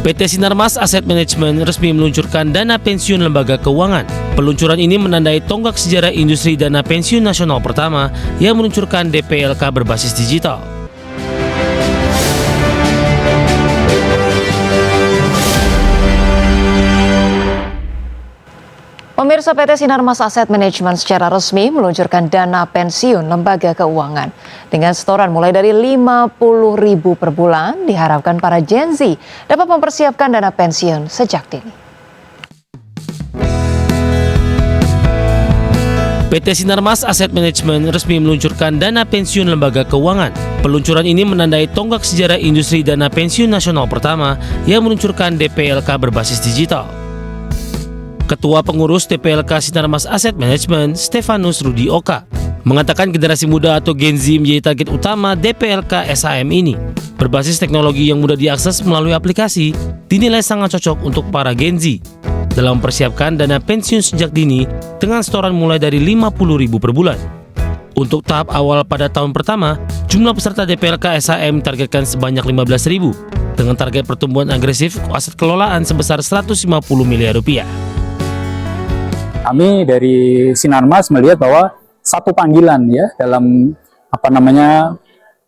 PT Sinarmas Asset Management resmi meluncurkan dana pensiun lembaga keuangan. Peluncuran ini menandai tonggak sejarah industri dana pensiun nasional pertama yang meluncurkan DPLK berbasis digital. Pemirsa, PT Sinarmas Asset Management secara resmi meluncurkan dana pensiun lembaga keuangan. Dengan setoran mulai dari Rp50.000 per bulan, diharapkan para Gen Z dapat mempersiapkan dana pensiun sejak dini. PT Sinarmas Asset Management resmi meluncurkan dana pensiun lembaga keuangan. Peluncuran ini menandai tonggak sejarah industri dana pensiun nasional pertama yang meluncurkan DPLK berbasis digital. Ketua Pengurus DPLK Sinarmas Asset Management, Stefanus Rudi Oka, mengatakan generasi muda atau Gen Z menjadi target utama DPLK SAM ini. Berbasis teknologi yang mudah diakses melalui aplikasi, dinilai sangat cocok untuk para Gen Z dalam mempersiapkan dana pensiun sejak dini dengan setoran mulai dari Rp50.000 per bulan. Untuk tahap awal pada tahun pertama, jumlah peserta DPLK SAM ditargetkan sebanyak 15.000 dengan target pertumbuhan agresif aset kelolaan sebesar Rp150 miliar. Kami dari Sinarmas melihat bahwa satu panggilan ya dalam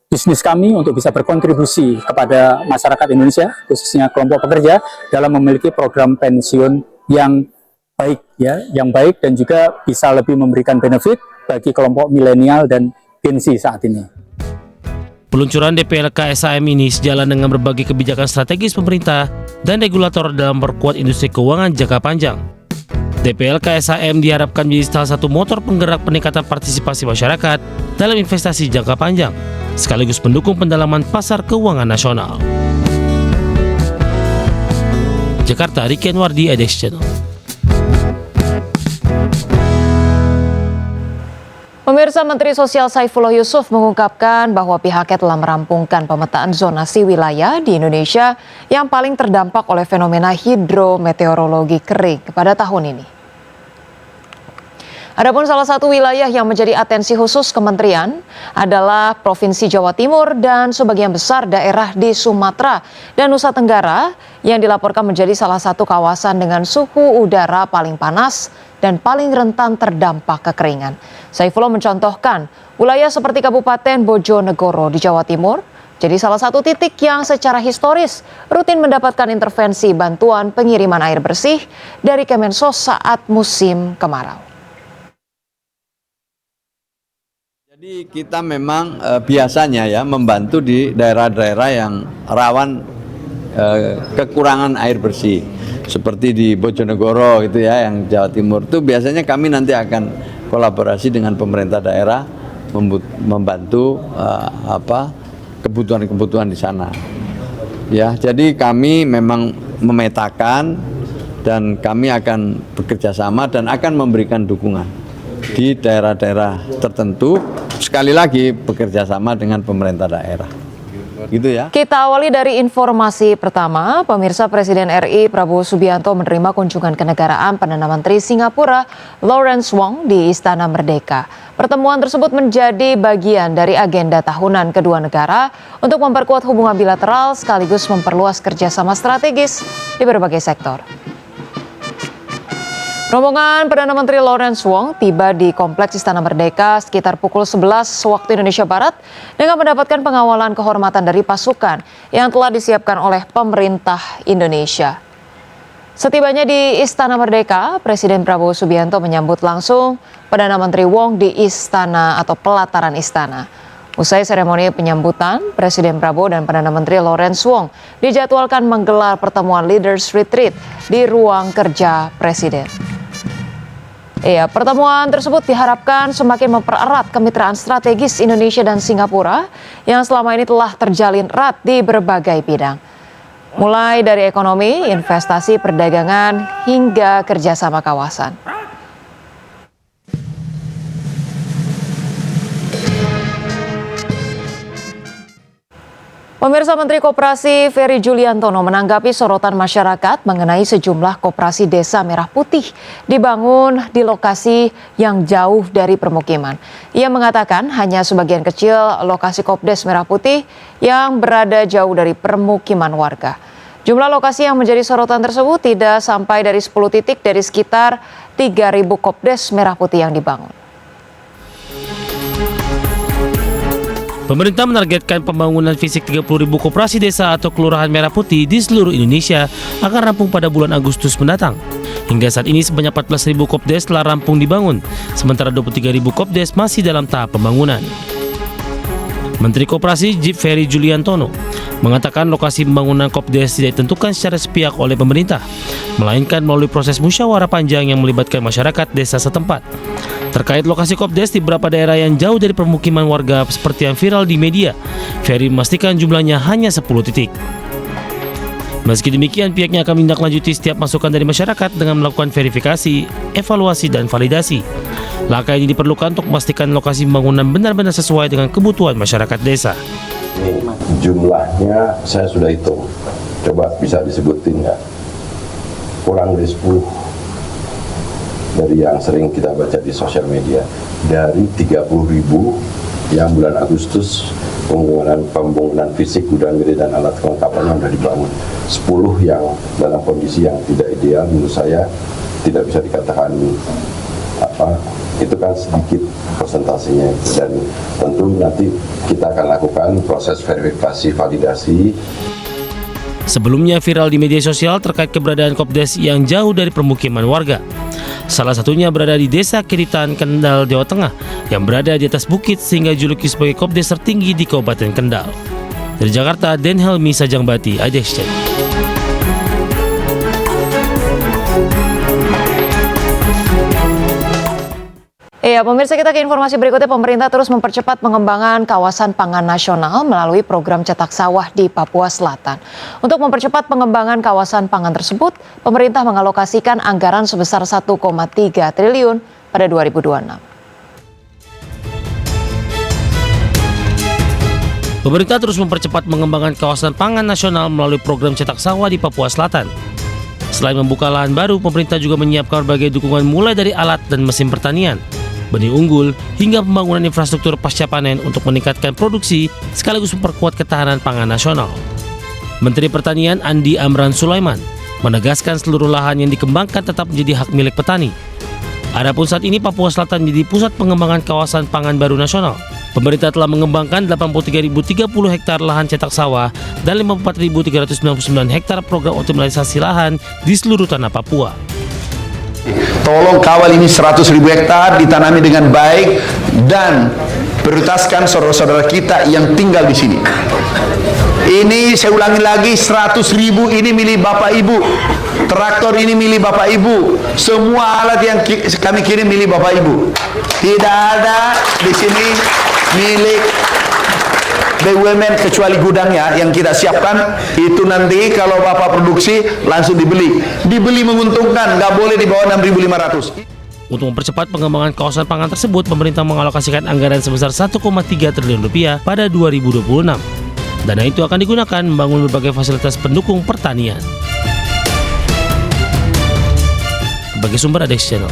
bisnis kami untuk bisa berkontribusi kepada masyarakat Indonesia, khususnya kelompok pekerja, dalam memiliki program pensiun yang baik ya, yang baik dan juga bisa lebih memberikan benefit bagi kelompok milenial dan Gen Z saat ini. Peluncuran DPLK SAM ini sejalan dengan berbagai kebijakan strategis pemerintah dan regulator dalam memperkuat industri keuangan jangka panjang. DPLK SAM diharapkan menjadi salah satu motor penggerak peningkatan partisipasi masyarakat dalam investasi jangka panjang, sekaligus mendukung pendalaman pasar keuangan nasional. Jakarta, Riki Anwardi, IDX Channel. Pemirsa, Menteri Sosial Saifullah Yusuf mengungkapkan bahwa pihaknya telah merampungkan pemetaan zonasi wilayah di Indonesia yang paling terdampak oleh fenomena hidrometeorologi kering pada tahun ini. Adapun salah satu wilayah yang menjadi atensi khusus kementerian adalah Provinsi Jawa Timur dan sebagian besar daerah di Sumatera dan Nusa Tenggara yang dilaporkan menjadi salah satu kawasan dengan suhu udara paling panas dan paling rentan terdampak kekeringan. Saifullah mencontohkan wilayah seperti Kabupaten Bojonegoro di Jawa Timur jadi salah satu titik yang secara historis rutin mendapatkan intervensi bantuan pengiriman air bersih dari Kemensos saat musim kemarau. Jadi kita memang biasanya ya membantu di daerah-daerah yang rawan kekurangan air bersih. Seperti di Bojonegoro gitu ya, yang Jawa Timur itu biasanya kami nanti akan kolaborasi dengan pemerintah daerah membantu kebutuhan-kebutuhan di sana. Ya, jadi kami memang memetakan dan kami akan bekerja sama dan akan memberikan dukungan di daerah-daerah tertentu, sekali lagi bekerja sama dengan pemerintah daerah. Gitu ya. Kita awali dari informasi pertama. Pemirsa, Presiden RI Prabowo Subianto menerima kunjungan kenegaraan Perdana Menteri Singapura Lawrence Wong di Istana Merdeka. Pertemuan tersebut menjadi bagian dari agenda tahunan kedua negara untuk memperkuat hubungan bilateral sekaligus memperluas kerjasama strategis di berbagai sektor. Rombongan Perdana Menteri Lawrence Wong tiba di Kompleks Istana Merdeka sekitar pukul 11 waktu Indonesia Barat dengan mendapatkan pengawalan kehormatan dari pasukan yang telah disiapkan oleh pemerintah Indonesia. Setibanya di Istana Merdeka, Presiden Prabowo Subianto menyambut langsung Perdana Menteri Wong di istana atau pelataran istana. Usai seremoni penyambutan, Presiden Prabowo dan Perdana Menteri Lawrence Wong dijadwalkan menggelar pertemuan Leaders Retreat di ruang kerja Presiden. Pertemuan tersebut diharapkan semakin mempererat kemitraan strategis Indonesia dan Singapura yang selama ini telah terjalin erat di berbagai bidang. Mulai dari ekonomi, investasi, perdagangan, hingga kerjasama kawasan. Pemirsa, Menteri Koperasi Ferry Juliantono menanggapi sorotan masyarakat mengenai sejumlah koperasi desa Merah Putih dibangun di lokasi yang jauh dari permukiman. Ia mengatakan hanya sebagian kecil lokasi Kopdes Merah Putih yang berada jauh dari permukiman warga. Jumlah lokasi yang menjadi sorotan tersebut tidak sampai dari 10 titik dari sekitar 3.000 Kopdes Merah Putih yang dibangun. Pemerintah menargetkan pembangunan fisik 30.000 koperasi desa atau kelurahan merah putih di seluruh Indonesia akan rampung pada bulan Agustus mendatang. Hingga saat ini sebanyak 14.000 Kopdes telah rampung dibangun, sementara 23.000 Kopdes masih dalam tahap pembangunan. Menteri Koperasi Ferry Juliantono mengatakan lokasi pembangunan Kopdes tidak ditentukan secara sepihak oleh pemerintah, melainkan melalui proses musyawarah panjang yang melibatkan masyarakat desa setempat. Terkait lokasi Kopdes di beberapa daerah yang jauh dari permukiman warga seperti yang viral di media, Ferry memastikan jumlahnya hanya 10 titik. Meski demikian, pihaknya akan menindaklanjuti setiap masukan dari masyarakat dengan melakukan verifikasi, evaluasi, dan validasi. Langkah ini diperlukan untuk memastikan lokasi pembangunan benar-benar sesuai dengan kebutuhan masyarakat desa. Ini jumlahnya saya sudah hitung, coba bisa disebutin nggak? Kurang dari 10 dari yang sering kita baca di sosial media. Dari 30.000 yang bulan Agustus pembangunan fisik gudang gede dan alat kelengkapannya sudah dibangun. 10 yang dalam kondisi yang tidak ideal, menurut saya tidak bisa dikatakan itu kan sedikit presentasinya, dan tentu nanti kita akan lakukan proses verifikasi validasi. Sebelumnya viral di media sosial terkait keberadaan Kopdes yang jauh dari permukiman warga. Salah satunya berada di Desa Kiritan, Kendal, Jawa Tengah, yang berada di atas bukit sehingga juluki sebagai Kopdes tertinggi di Kabupaten Kendal. Dari Jakarta, Den Helmi Sajangbati, Adex. Ya, pemirsa, kita ke informasi berikutnya. Pemerintah terus mempercepat pengembangan kawasan pangan nasional melalui program cetak sawah di Papua Selatan. Untuk mempercepat pengembangan kawasan pangan tersebut, pemerintah mengalokasikan anggaran sebesar 1,3 triliun pada 2026. Pemerintah terus mempercepat pengembangan kawasan pangan nasional melalui program cetak sawah di Papua Selatan. Selain membuka lahan baru, pemerintah juga menyiapkan berbagai dukungan mulai dari alat dan mesin pertanian, benih unggul, hingga pembangunan infrastruktur pasca panen untuk meningkatkan produksi sekaligus memperkuat ketahanan pangan nasional. Menteri Pertanian Andi Amran Sulaiman menegaskan seluruh lahan yang dikembangkan tetap menjadi hak milik petani. Adapun saat ini Papua Selatan menjadi pusat pengembangan kawasan pangan baru nasional. Pemerintah telah mengembangkan 83.030 hektar lahan cetak sawah dan 54.399 hektar program optimalisasi lahan di seluruh tanah Papua. Tolong kawal ini 100.000 hektar ditanami dengan baik dan prioritaskan saudara-saudara kita yang tinggal di sini. Ini saya ulangi lagi, 100.000 ini milik Bapak Ibu. Traktor ini milik Bapak Ibu. Semua alat yang kami kirim milik Bapak Ibu. Tidak ada di sini milik BUMN kecuali gudangnya yang kita siapkan. Itu nanti kalau Bapak produksi langsung dibeli. Dibeli menguntungkan, nggak boleh di bawah 6.500. Untuk mempercepat pengembangan kawasan pangan tersebut, pemerintah mengalokasikan anggaran sebesar 1,3 triliun rupiah pada 2026. Dana itu akan digunakan membangun berbagai fasilitas pendukung pertanian. Bagi sumber Adex Channel.